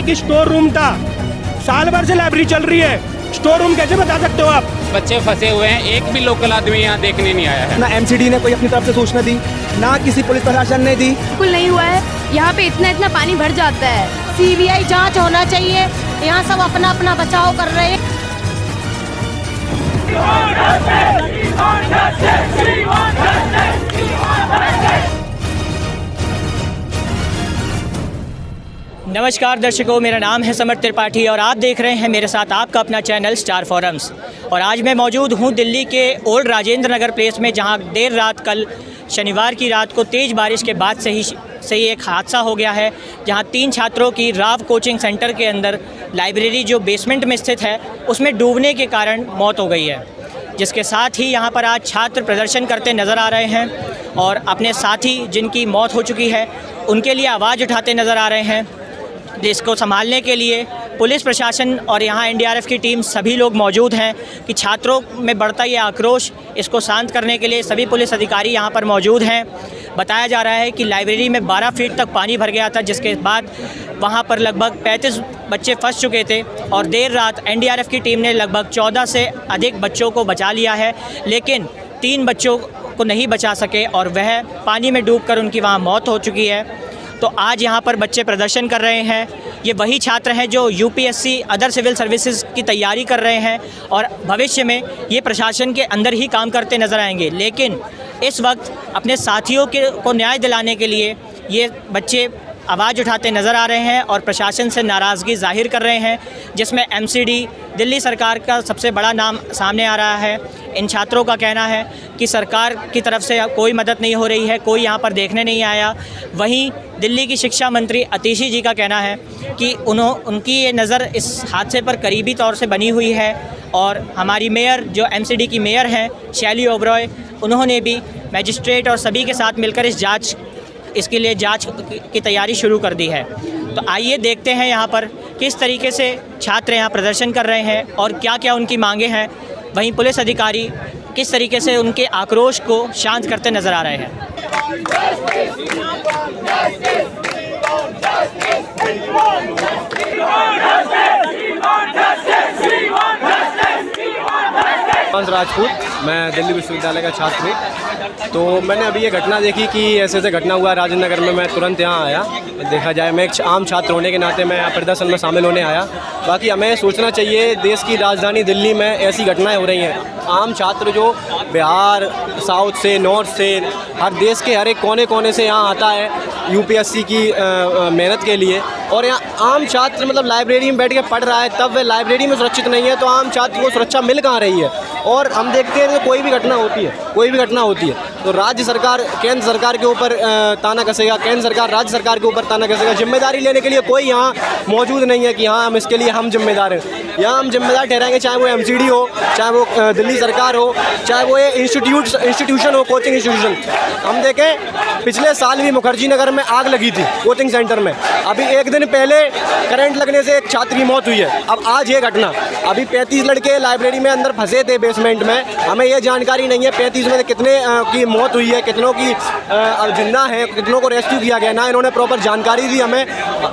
कि store room था, साल भर से लाइब्रेरी चल रही है, स्टोर रूम कैसे बता सकते हो आप? बच्चे फंसे हुए हैं, एक भी लोकल आदमी यहाँ देखने नहीं आया है। ना एमसीडी ने कोई अपनी तरफ से सूचना दी, ना किसी पुलिस प्रशासन ने दी। बिल्कुल नहीं हुआ है। यहाँ पे इतना पानी भर जाता है। सीबीआई जांच होना चाहिए। यहाँ सब अपना अपना बचाव कर रहे हैं। नमस्कार दर्शकों, मेरा नाम है समर त्रिपाठी और आप देख रहे हैं मेरे साथ आपका अपना चैनल स्टार फोरम्स। और आज मैं मौजूद हूं दिल्ली के ओल्ड राजेंद्र नगर प्लेस में, जहां देर रात कल शनिवार की रात को तेज़ बारिश के बाद से ही एक हादसा हो गया है, जहां 3 छात्रों की राव कोचिंग सेंटर के अंदर लाइब्रेरी जो बेसमेंट में स्थित है उसमें डूबने के कारण मौत हो गई है। जिसके साथ ही यहाँ पर आज छात्र प्रदर्शन करते नज़र आ रहे हैं और अपने साथी जिनकी मौत हो चुकी है उनके लिए आवाज़ उठाते नज़र आ रहे हैं। जिसको संभालने के लिए पुलिस प्रशासन और यहाँ एनडीआरएफ की टीम सभी लोग मौजूद हैं कि छात्रों में बढ़ता ये आक्रोश, इसको शांत करने के लिए सभी पुलिस अधिकारी यहाँ पर मौजूद हैं। बताया जा रहा है कि लाइब्रेरी में 12 फीट तक पानी भर गया था, जिसके बाद वहाँ पर लगभग 35 बच्चे फंस चुके थे और देर रात एनडीआरएफ की टीम ने लगभग 14 से अधिक बच्चों को बचा लिया है, लेकिन 3 बच्चों को नहीं बचा सके और वह पानी में डूबकर उनकी वहाँ मौत हो चुकी है। तो आज यहाँ पर बच्चे प्रदर्शन कर रहे हैं। ये वही छात्र हैं जो यूपीएससी अदर सिविल सर्विसेज की तैयारी कर रहे हैं और भविष्य में ये प्रशासन के अंदर ही काम करते नज़र आएंगे, लेकिन इस वक्त अपने साथियों को न्याय दिलाने के लिए ये बच्चे आवाज़ उठाते नज़र आ रहे हैं और प्रशासन से नाराज़गी जाहिर कर रहे हैं, जिसमें एमसीडी दिल्ली सरकार का सबसे बड़ा नाम सामने आ रहा है। इन छात्रों का कहना है कि सरकार की तरफ से कोई मदद नहीं हो रही है, कोई यहाँ पर देखने नहीं आया। वहीं दिल्ली की शिक्षा मंत्री अतिशी जी का कहना है कि उनकी ये नज़र इस हादसे पर करीबी तौर से बनी हुई है और हमारी मेयर जो एमसीडी की मेयर हैं शैली ओबरॉय, उन्होंने भी मजिस्ट्रेट और सभी के साथ मिलकर इसके लिए जांच की तैयारी शुरू कर दी है। तो आइए देखते हैं यहाँ पर किस तरीके से छात्र यहाँ प्रदर्शन कर रहे हैं और क्या क्या उनकी मांगे हैं। वहीं पुलिस अधिकारी किस तरीके से उनके आक्रोश को शांत करते नज़र आ रहे हैं। राजपूत, मैं दिल्ली विश्वविद्यालय का छात्र हूँ। तो मैंने अभी ये घटना देखी कि ऐसे घटना हुआ राजेंद्र नगर में। मैं तुरंत यहाँ आया। देखा जाए मैं एक आम छात्र होने के नाते मैं प्रदर्शन में शामिल होने आया। बाकी हमें सोचना चाहिए, देश की राजधानी दिल्ली में ऐसी घटनाएं हो रही हैं। आम छात्र जो बिहार, साउथ से, नॉर्थ से, हर देश के हर एक कोने कोने से यहाँ आता है यूपीएससी की मेहनत के लिए, और यहाँ आम छात्र मतलब लाइब्रेरी में बैठ के पढ़ रहा है, तब वह लाइब्रेरी में सुरक्षित नहीं है तो आम छात्र को सुरक्षा मिल कहाँ रही है। और हम देखते हैं कि कोई भी घटना होती है तो राज्य सरकार केंद्र सरकार के ऊपर ताना कसेगा, केंद्र सरकार राज्य सरकार के ऊपर ताना कसेगा। जिम्मेदारी लेने के लिए कोई यहाँ मौजूद नहीं है कि हाँ हम इसके लिए हम जिम्मेदार हैं। यहाँ हम जिम्मेदार ठहराएंगे, चाहे वो एमसीडी हो, चाहे वो दिल्ली सरकार हो, चाहे वो ये इंस्टीट्यूशन हो, कोचिंग इंस्टीट्यूशन। हम देखें पिछले साल भी मुखर्जी नगर में आग लगी थी कोचिंग सेंटर में। अभी एक दिन पहले करंट लगने से एक छात्र की मौत हुई है। अब आज ये घटना, अभी 35 लड़के लाइब्रेरी में अंदर फंसे थे बेसमेंट में। हमें ये जानकारी नहीं है 35 में कितने की मौत हुई है, कितनों की जिंदा है, कितनों को रेस्क्यू किया गया, ना इन्होंने प्रॉपर जानकारी दी हमें।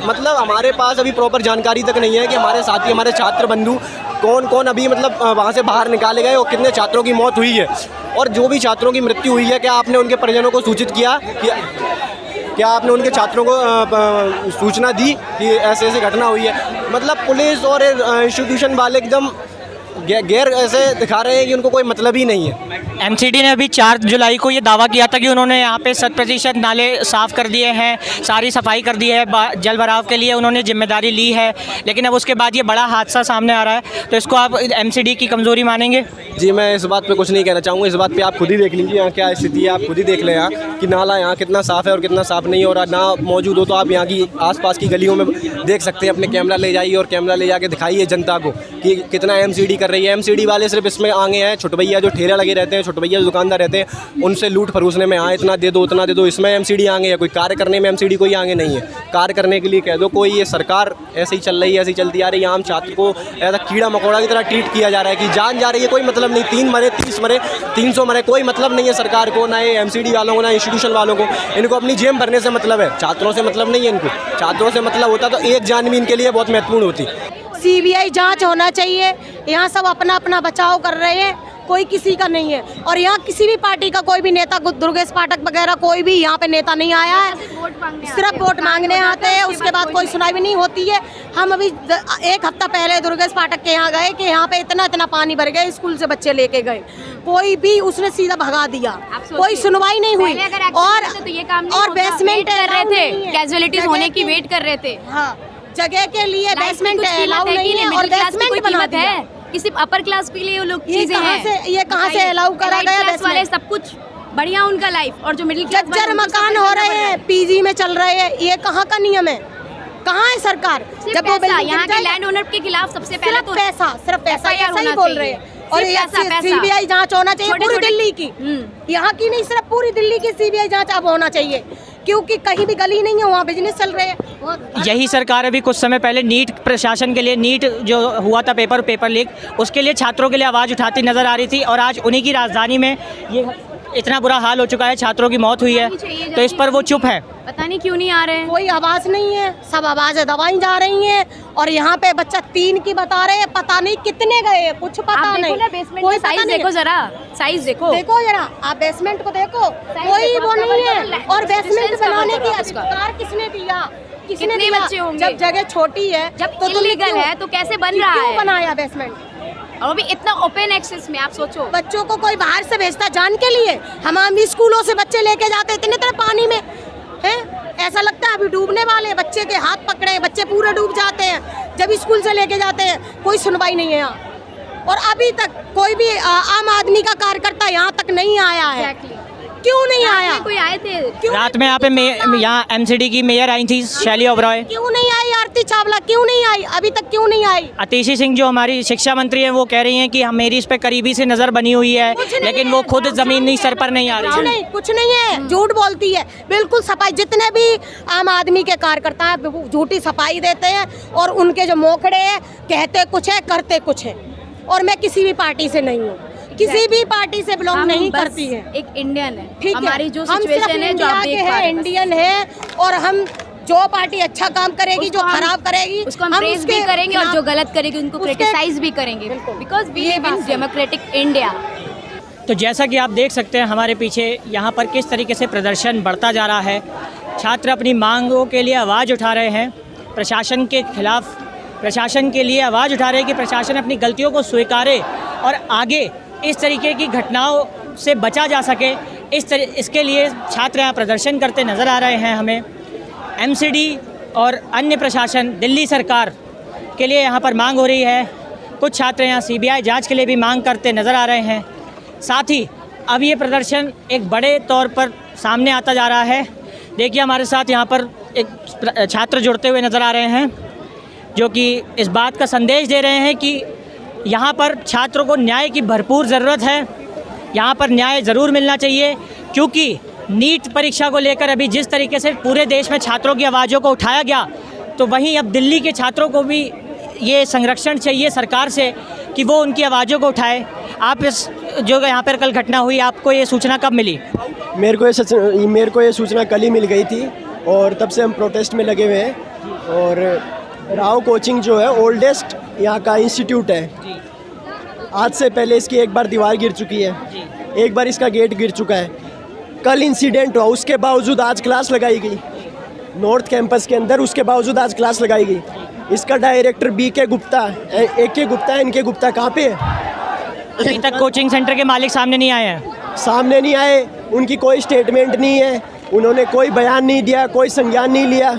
मतलब हमारे पास अभी प्रॉपर जानकारी तक नहीं है कि हमारे साथी, हमारे छात्र बंधु कौन कौन अभी मतलब वहाँ से बाहर निकाले गए और कितने छात्रों की मौत हुई है। और जो भी छात्रों की मृत्यु हुई है, क्या आपने उनके परिजनों को सूचित किया? क्या आपने उनके छात्रों को सूचना दी कि ऐसे ऐसे घटना हुई है? मतलब पुलिस और इंस्टीट्यूशन वाले एकदम गैर ऐसे दिखा रहे हैं कि उनको कोई मतलब ही नहीं है। एमसीडी ने अभी 4 जुलाई को ये दावा किया था कि उन्होंने यहाँ पे 100% नाले साफ़ कर दिए हैं, सारी सफाई कर दी है, जल भराव के लिए उन्होंने जिम्मेदारी ली है, लेकिन अब उसके बाद ये बड़ा हादसा सामने आ रहा है। तो इसको आप एमसीडी की कमज़ोरी मानेंगे? जी, मैं इस बात पे कुछ नहीं कहना चाहूँगा। इस बात पे आप खुद ही देख लीजिए यहाँ क्या स्थिति है। आप खुद ही देख लें यहाँ कि नाला यहाँ कितना साफ़ है और कितना साफ़ नहीं है। और ना मौजूद हो तो आप यहाँ की आसपास की गलियों में देख सकते हैं। अपने कैमरा ले जाइए और कैमरा ले जाके दिखाइए जनता को कि कितना एमसीडी कर रही है। एमसीडी वाले सिर्फ इसमें आगे हैं, छोटे भैया जो ठेला लगे रहते हैं, छोटे भैया जो दुकानदार रहते हैं, उनसे लूट फरूसने में, हाँ इतना दे दो उतना दे दो, इसमें एमसीडी आगे है। कोई कार्य करने में एमसीडी कोई आगे नहीं है। कार्य करने के लिए कह दो कोई। ये सरकार ऐसे ही चल रही है, ऐसे ही चलती आ रही है। आम छात्र को ऐसा कीड़ा मकोड़ा की तरह ट्रीट किया जा रहा है कि जान जा रही है, कोई मतलब नहीं। 3 मरे, 30 मरे, 300 मरे, कोई मतलब नहीं है सरकार को, ना ये एमसीडी वालों को, ना इंस्टीट्यूशन वालों को। इनको अपनी जेब भरने से मतलब है, छात्रों से मतलब नहीं है इनको। छात्रों से मतलब होता तो एक जान भी इनके लिए बहुत महत्वपूर्ण होती। सीबीआई जांच होना चाहिए। यहाँ सब अपना अपना बचाव कर रहे हैं, कोई किसी का नहीं है। और यहाँ किसी भी पार्टी का कोई भी नेता, दुर्गेश पाठक वगैरह कोई भी यहाँ पे नेता नहीं आया है। सिर्फ वोट मांगने आते हैं, उसके बाद कोई सुनाई भी नहीं होती है। हम अभी 1 हफ्ता पहले दुर्गेश पाठक के यहाँ गए कि यहाँ पे इतना इतना पानी भर गया, स्कूल से बच्चे लेके गए, कोई भी उसने सीधा भगा दिया, कोई सुनवाई नहीं हुई। और बेसमेंट कर रहे थे, कैजुअलिटीज होने की वेट कर रहे थे। हाँ, जगह के लिए बेसमेंट अलाउ नहीं है और बेसमेंट बना दिया है। किसी अपर क्लास के लिए वो लोग चीजें हैं, ये कहाँ से अलाउ करा गया? क्लास वाले सब कुछ बढ़िया उनका लाइफ, और जो मिडिल क्लास जर्जर मकान हो रहे हैं, पीजी में चल रहे हैं, ये कहाँ का नियम है? कहाँ है सरकार? जब वो यहाँ के लैंड ओनर के खिलाफ सबसे पहले तो सिर्फ पैसा ऐसा ही बोल रहे हैं। और सीबीआई जांच होना चाहिए पूरी दिल्ली की, यहाँ की नहीं, सिर्फ पूरी दिल्ली की सीबीआई जांच अब होना चाहिए, क्योंकि कहीं भी गली नहीं है, वहाँ बिजनेस चल रहे हैं। यही सरकार अभी कुछ समय पहले नीट प्रशासन के लिए, नीट जो हुआ था पेपर लीक, उसके लिए छात्रों के लिए आवाज़ उठाती नजर आ रही थी, और आज उन्हीं की राजधानी में ये इतना बुरा हाल हो चुका है, छात्रों की मौत हुई है, तो इस पर वो चुप है। पता नहीं क्यों नहीं आ रहे हैं, कोई आवाज नहीं है, सब आवाजें दबाई जा रही हैं। और यहाँ पे बच्चा 3 की बता रहे हैं, पता नहीं कितने गए, कुछ पता नहीं। कोई साइज देखो जरा, साइज देखो जरा, आप बेसमेंट को देखो, कोई वो नहीं है। और बेसमेंट बनाने की अधिकार किसने दिया? कितने बच्चे होंगे? जब जगह छोटी है, जब इलीगल है तो कैसे बन रहा है? बनाया बेसमेंट, और भी इतना ओपन एक्सेस में। आप सोचो, बच्चों को कोई बाहर से भेजता जान के लिए? हम आम स्कूलों से बच्चे लेके जाते इतने तरह पानी में हैं, ऐसा लगता है अभी डूबने वाले। बच्चे के हाथ पकड़े, बच्चे पूरे डूब जाते हैं जब स्कूल से लेके जाते हैं, कोई सुनवाई नहीं है यहाँ। और अभी तक कोई भी आम आदमी का कार्यकर्ता यहाँ तक नहीं आया है। क्यों नहीं आया? कोई आए थे रात में यहाँ पे यहाँ एमसीडी की मेयर आई थी शैली ओबरॉय, क्यों नहीं आई? आरती चावला क्यों नहीं आई? अभी तक क्यों नहीं आई? अतिशी सिंह जो हमारी शिक्षा मंत्री हैं, वो कह रही हैं कि मेरी इस पे करीबी से नजर बनी हुई है, लेकिन वो खुद जमीन नहीं सर पर नहीं आ रही। कुछ नहीं है, झूठ बोलती है बिल्कुल। सफाई, जितने भी आम आदमी के कार्यकर्ता हैं झूठी सफाई देते हैं, और उनके जो मोखड़े हैं, कहते कुछ है करते कुछ है। और मैं किसी भी पार्टी से नहीं हूँ, किसी भी पार्टी से बिलोंग नहीं करती है। एक इंडियन है, ठीक है, हमारी जो सिचुएशन है, जो आप देख पा रहे हैं, इंडियन है। और हम जो पार्टी अच्छा काम करेगी, जो खराब करेगी, उसको हम प्रेज भी करेंगे, और जो गलत करेगी उनको क्रिटिसाइज भी करेंगे, because we live in democratic India. तो जैसा कि आप देख सकते हैं हमारे पीछे यहाँ पर किस तरीके से प्रदर्शन बढ़ता जा रहा है। छात्र अपनी मांगों के लिए आवाज़ उठा रहे हैं, प्रशासन के खिलाफ, प्रशासन के लिए आवाज़ उठा रहे हैं कि प्रशासन अपनी गलतियों को स्वीकारे और आगे इस तरीके की घटनाओं से बचा जा सके। इसके लिए छात्र यहाँ प्रदर्शन करते नज़र आ रहे हैं। हमें एमसीडी और अन्य प्रशासन, दिल्ली सरकार के लिए यहाँ पर मांग हो रही है। कुछ छात्र यहाँ सीबीआई जांच के लिए भी मांग करते नज़र आ रहे हैं। साथ ही अब ये प्रदर्शन एक बड़े तौर पर सामने आता जा रहा है। देखिए हमारे साथ यहाँ पर एक छात्र जुड़ते हुए नज़र आ रहे हैं, जो कि इस बात का संदेश दे रहे हैं कि यहाँ पर छात्रों को न्याय की भरपूर ज़रूरत है, यहाँ पर न्याय ज़रूर मिलना चाहिए, क्योंकि नीट परीक्षा को लेकर अभी जिस तरीके से पूरे देश में छात्रों की आवाज़ों को उठाया गया, तो वहीं अब दिल्ली के छात्रों को भी ये संरक्षण चाहिए सरकार से कि वो उनकी आवाज़ों को उठाए। आप इस जो यहाँ पर कल घटना हुई, आपको ये सूचना कब मिली? मेरे को ये सूचना कल ही मिल गई थी, और तब से हम प्रोटेस्ट में लगे हुए हैं। और राव कोचिंग जो है ओल्डेस्ट यहाँ का इंस्टीट्यूट है। आज से पहले इसकी एक बार दीवार गिर चुकी है, एक बार इसका गेट गिर चुका है। कल इंसिडेंट हुआ, उसके बावजूद आज क्लास लगाई गई नॉर्थ कैंपस के अंदर, उसके बावजूद आज क्लास लगाई गई। इसका director BK Gupta, AK Gupta, इनके गुप्ता कहाँ पे है? अभी तक कोचिंग सेंटर के मालिक सामने नहीं आए हैं। सामने नहीं आए, उनकी कोई स्टेटमेंट नहीं है, उन्होंने कोई बयान नहीं दिया, कोई संज्ञान नहीं लिया।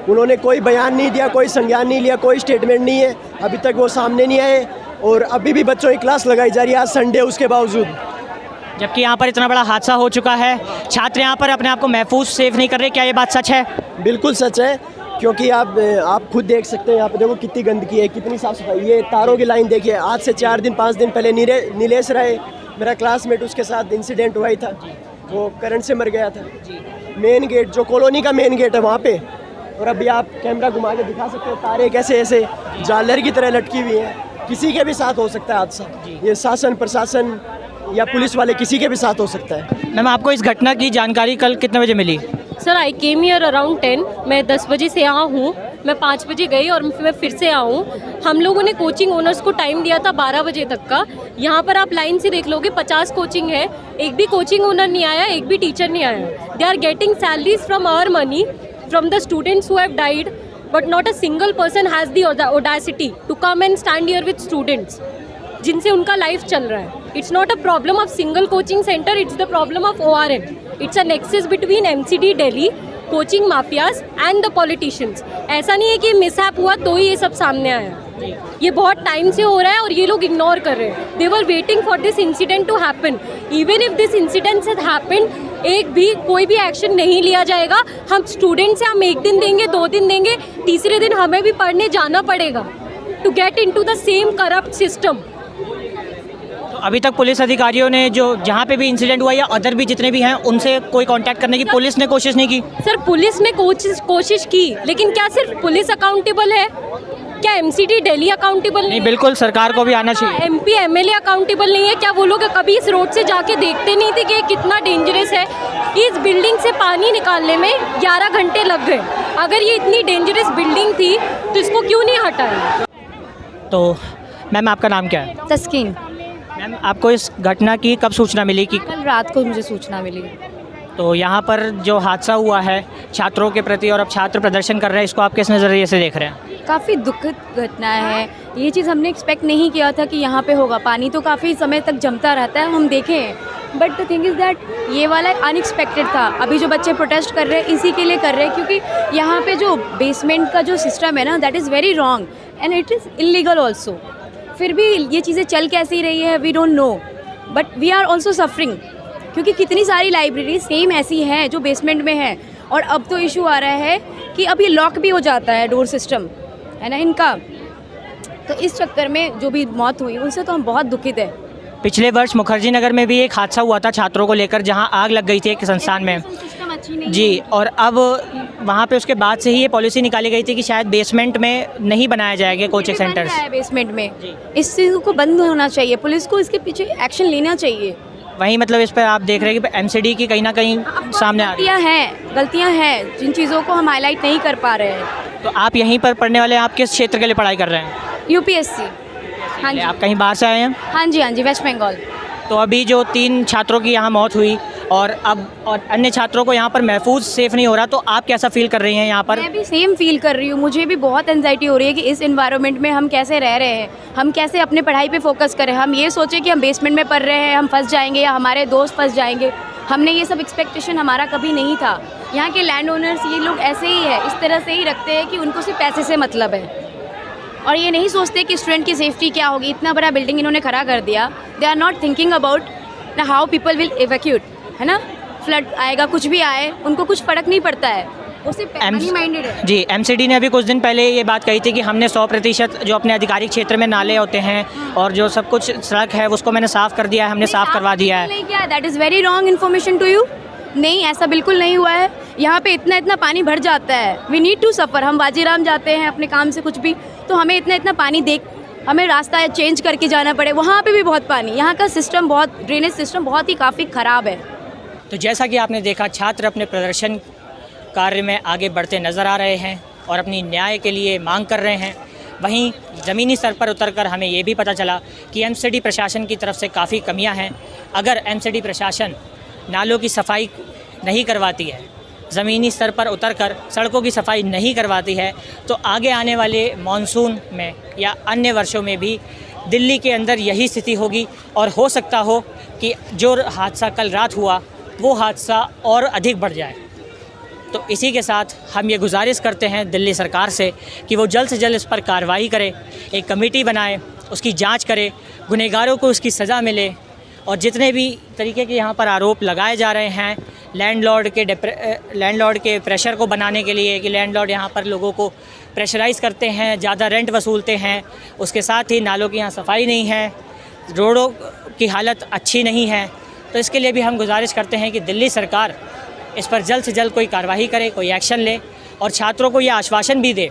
उन्होंने कोई बयान नहीं दिया, कोई संज्ञान नहीं लिया, कोई स्टेटमेंट नहीं है। अभी तक वो सामने नहीं आए, और अभी भी बच्चों की क्लास लगाई जा रही है आज संडे उसके बावजूद। जबकि यहाँ पर इतना बड़ा हादसा हो चुका है, छात्र यहाँ पर अपने आप को महफूज सेफ नहीं कर रहे, क्या ये बात सच है? बिल्कुल सच है, क्योंकि आप खुद देख सकते हैं, यहाँ पे देखो कितनी गंदगी है, कितनी साफ़ सफाई। ये तारों की लाइन देखिए, आज से 4 दिन 5 दिन पहले नीलेश राय, मेरा क्लासमेट, उसके साथ इंसिडेंट हुआ ही था, वो करंट से मर गया था। मेन गेट, जो कॉलोनी का मेन गेट है वहाँ पे, और अभी आप कैमरा घुमा के दिखा सकते हैं, तारे कैसे ऐसे झालर की तरह लटकी हुई हैं। किसी के भी साथ हो सकता है हादसा। ये शासन प्रशासन या पुलिस वाले किसी के भी साथ हो सकता है। मैम, आपको इस घटना की जानकारी कल कितने बजे मिली? Sir I came here around 10। मैं 10 बजे से यहाँ हूँ। मैं 5 बजे गई और मैं फिर से आऊँ। हम लोगों ने कोचिंग ओनर्स को टाइम दिया था 12 बजे तक का। यहाँ पर आप लाइन से देख लोगे 50 कोचिंग है, एक भी कोचिंग ओनर नहीं आया, एक भी टीचर नहीं आया। They are getting salaries from our money, from the students who have died, but not a single person has the audacity to come and stand here with students जिनसे उनका life चल रहा है। It's not a problem of single coaching centre, it's the problem of ORM। It's a nexus between MCD Delhi, coaching mafias and the politicians. ऐसा नहीं है कि mishap हुआ तो ही ये सब सामने आया। ये बहुत टाइम से हो रहा है और ये लोग इग्नोर कर रहे हैं। They were waiting for this incident to happen. Even if this incident has happened, एक भी कोई भी एक्शन नहीं लिया जाएगा। हम स्टूडेंट से हम 1 दिन देंगे, 2 दिन देंगे, तीसरे दिन हमें भी पढ़ने जाना पड़ेगा to get into the same corrupt system. अभी तक पुलिस अधिकारियों ने जो जहाँ पे भी इंसिडेंट हुआ या अदर भी जितने भी हैं उनसे कोई कांटेक्ट करने की पुलिस ने कोशिश नहीं की? सर पुलिस ने कोशिश की, लेकिन क्या सिर्फ पुलिस अकाउंटेबल है? क्या MCD दिल्ली अकाउंटेबल नहीं, बिल्कुल सरकार को भी आना चाहिए। MP MLA अकाउंटेबल नहीं है? क्या वो लोग कभी इस रोड से जाके देखते नहीं थे कि ये कितना डेंजरस है? इस बिल्डिंग से पानी निकालने में 11 घंटे लग गए। अगर ये इतनी डेंजरस बिल्डिंग थी तो इसको क्यों नहीं हटाया? तो मैम, आपका नाम क्या है? तस्कीन। मैम, आपको इस घटना की कब सूचना मिली? कि कल रात को मुझे सूचना मिली। तो यहाँ पर जो हादसा हुआ है छात्रों के प्रति और अब छात्र प्रदर्शन कर रहे हैं, इसको आप किस नज़रिए से देख रहे हैं? काफ़ी दुखद घटना है। ये चीज़ हमने एक्सपेक्ट नहीं किया था कि यहाँ पे होगा। पानी तो काफ़ी समय तक जमता रहता है, हम देखे हैं, but the thing is that ये वाला अनएक्सपेक्टेड था। अभी जो बच्चे प्रोटेस्ट कर रहे हैं इसी के लिए कर रहे हैं क्योंकि यहाँ पे जो बेसमेंट का जो सिस्टम है ना, that is very wrong and it is illegal also. फिर भी ये चीज़ें चल कैसी रही है we don't know, but we are also suffering क्योंकि कितनी सारी लाइब्रेरी सेम ऐसी हैं जो बेसमेंट में है। और अब तो इशू आ रहा है कि अब ये लॉक भी हो जाता है डोर सिस्टम, है ना इनका। तो इस चक्कर में जो भी मौत हुई उनसे तो हम बहुत दुखित है। पिछले वर्ष मुखर्जी नगर में भी एक हादसा हुआ था छात्रों को लेकर, जहां आग लग गई थी एक संस्थान में जी, और अब वहां पे उसके बाद से ही ये पॉलिसी निकाली गई थी कि शायद बेसमेंट में नहीं बनाया जाएगा कोचिंग सेंटर्स। बेसमेंट में इस चीज़ को बंद होना चाहिए, पुलिस को इसके पीछे एक्शन लेना चाहिए। वहीं मतलब इस पर आप देख रहे हैं कि MCD की कहीं ना कहीं सामने आ रही है। गलतियाँ हैं जिन चीज़ों को हम हाईलाइट नहीं कर पा रहे हैं। तो आप यहीं पर पढ़ने वाले, आप किस क्षेत्र के लिए पढ़ाई कर रहे हैं? UPSC। हाँ जी। आप कहीं बाहर से आए हैं? हाँ जी, वेस्ट बंगाल। तो अभी जो 3 छात्रों की यहाँ मौत हुई और अब और अन्य छात्रों को यहाँ पर महफूज सेफ नहीं हो रहा, तो आप कैसा फील कर रही हैं यहाँ पर? मैं भी सेम फील कर रही हूँ। मुझे भी बहुत एंजाइटी हो रही है कि इस एनवायरनमेंट में हम कैसे रह रहे हैं, हम कैसे अपने पढ़ाई पे फोकस करें। हम ये सोचें कि हम बेसमेंट में पढ़ रहे हैं, हम फंस जाएंगे या हमारे दोस्त फंस जाएंगे। हमने ये सब एक्सपेक्टेशन हमारा कभी नहीं था। यहाँ के लैंड ओनर्स ये लोग ऐसे ही है, इस तरह से ही रखते हैं कि उनको सिर्फ पैसे से मतलब है और ये नहीं सोचते कि स्टूडेंट की सेफ्टी क्या होगी। इतना बड़ा बिल्डिंग इन्होंने खड़ा कर दिया। They are not thinking about how people will evacuate, है ना। फ्लड आएगा, कुछ भी आए, उनको कुछ फ़र्क नहीं पड़ता है, वो सिर्फ मनी माइंडेड है। जी, MCD ने अभी कुछ दिन पहले ये बात कही थी कि हमने 100% जो अपने आधिकारिक क्षेत्र में नाले होते हैं और जो सब कुछ सड़क है उसको मैंने साफ़ कर दिया है, हमने साफ़ करवा दिया है। नहीं किया, that is very wrong information to you. नहीं, ऐसा बिल्कुल नहीं हुआ है। यहाँ पे इतना पानी भर जाता है। We need to suffer. हम वाजीराम जाते हैं अपने काम से कुछ भी, तो हमें इतना पानी देख हमें रास्ता चेंज करके जाना पड़े। वहाँ पे भी बहुत पानी। यहाँ का सिस्टम बहुत, ड्रेनेज सिस्टम बहुत ही काफ़ी ख़राब है। तो जैसा कि आपने देखा, छात्र अपने प्रदर्शन कार्य में आगे बढ़ते नज़र आ रहे हैं और अपनी न्याय के लिए मांग कर रहे हैं। वहीं ज़मीनी स्तर पर उतरकर हमें ये भी पता चला कि MCD प्रशासन की तरफ से काफ़ी कमियां हैं। अगर MCD प्रशासन नालों की सफाई नहीं करवाती है, ज़मीनी स्तर पर उतरकर सड़कों की सफाई नहीं करवाती है, तो आगे आने वाले मानसून में या अन्य वर्षों में भी दिल्ली के अंदर यही स्थिति होगी और हो सकता हो कि जो हादसा कल रात हुआ वो हादसा और अधिक बढ़ जाए। तो इसी के साथ हम ये गुजारिश करते हैं दिल्ली सरकार से कि वो जल्द से जल्द इस पर कार्रवाई करे, एक कमेटी बनाए, उसकी जांच करे, गुनहगारों को उसकी सज़ा मिले और जितने भी तरीके के यहाँ पर आरोप लगाए जा रहे हैं लैंडलॉर्ड के प्रेशर को बनाने के लिए कि लैंडलॉर्ड यहाँ पर लोगों को प्रेशराइज़ करते हैं, ज़्यादा रेंट वसूलते हैं, उसके साथ ही नालों की यहाँ सफाई नहीं है, रोडों की हालत अच्छी नहीं है। तो इसके लिए भी हम गुजारिश करते हैं कि दिल्ली सरकार इस पर जल्द से जल्द कोई कार्रवाई करे, कोई एक्शन ले और छात्रों को यह आश्वासन भी दे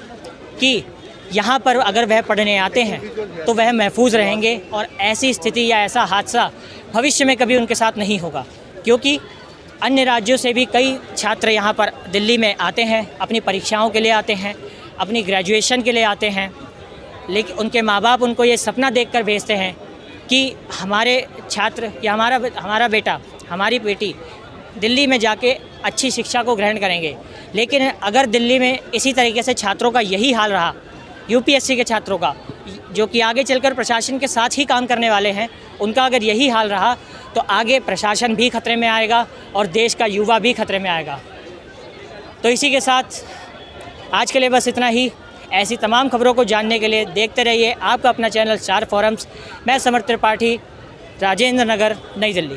कि यहाँ पर अगर वह पढ़ने आते हैं तो वह महफूज रहेंगे और ऐसी स्थिति या ऐसा हादसा भविष्य में कभी उनके साथ नहीं होगा, क्योंकि अन्य राज्यों से भी कई छात्र यहाँ पर दिल्ली में आते हैं, अपनी परीक्षाओं के लिए आते हैं, अपनी ग्रेजुएशन के लिए आते हैं, लेकिन उनके माँ बाप उनको ये सपना देखकर भेजते हैं कि हमारे छात्र या हमारा बेटा, हमारी बेटी दिल्ली में जाके अच्छी शिक्षा को ग्रहण करेंगे। लेकिन अगर दिल्ली में इसी तरीके से छात्रों का यही हाल रहा, यूपीएससी के छात्रों का, जो कि आगे चलकर प्रशासन के साथ ही काम करने वाले हैं, उनका अगर यही हाल रहा तो आगे प्रशासन भी खतरे में आएगा और देश का युवा भी खतरे में आएगा। तो इसी के साथ आज के लिए बस इतना ही। ऐसी तमाम खबरों को जानने के लिए देखते रहिए आपका अपना चैनल स्टार फोरम्स। मैं समर त्रिपाठी, राजेंद्र नगर, नई दिल्ली।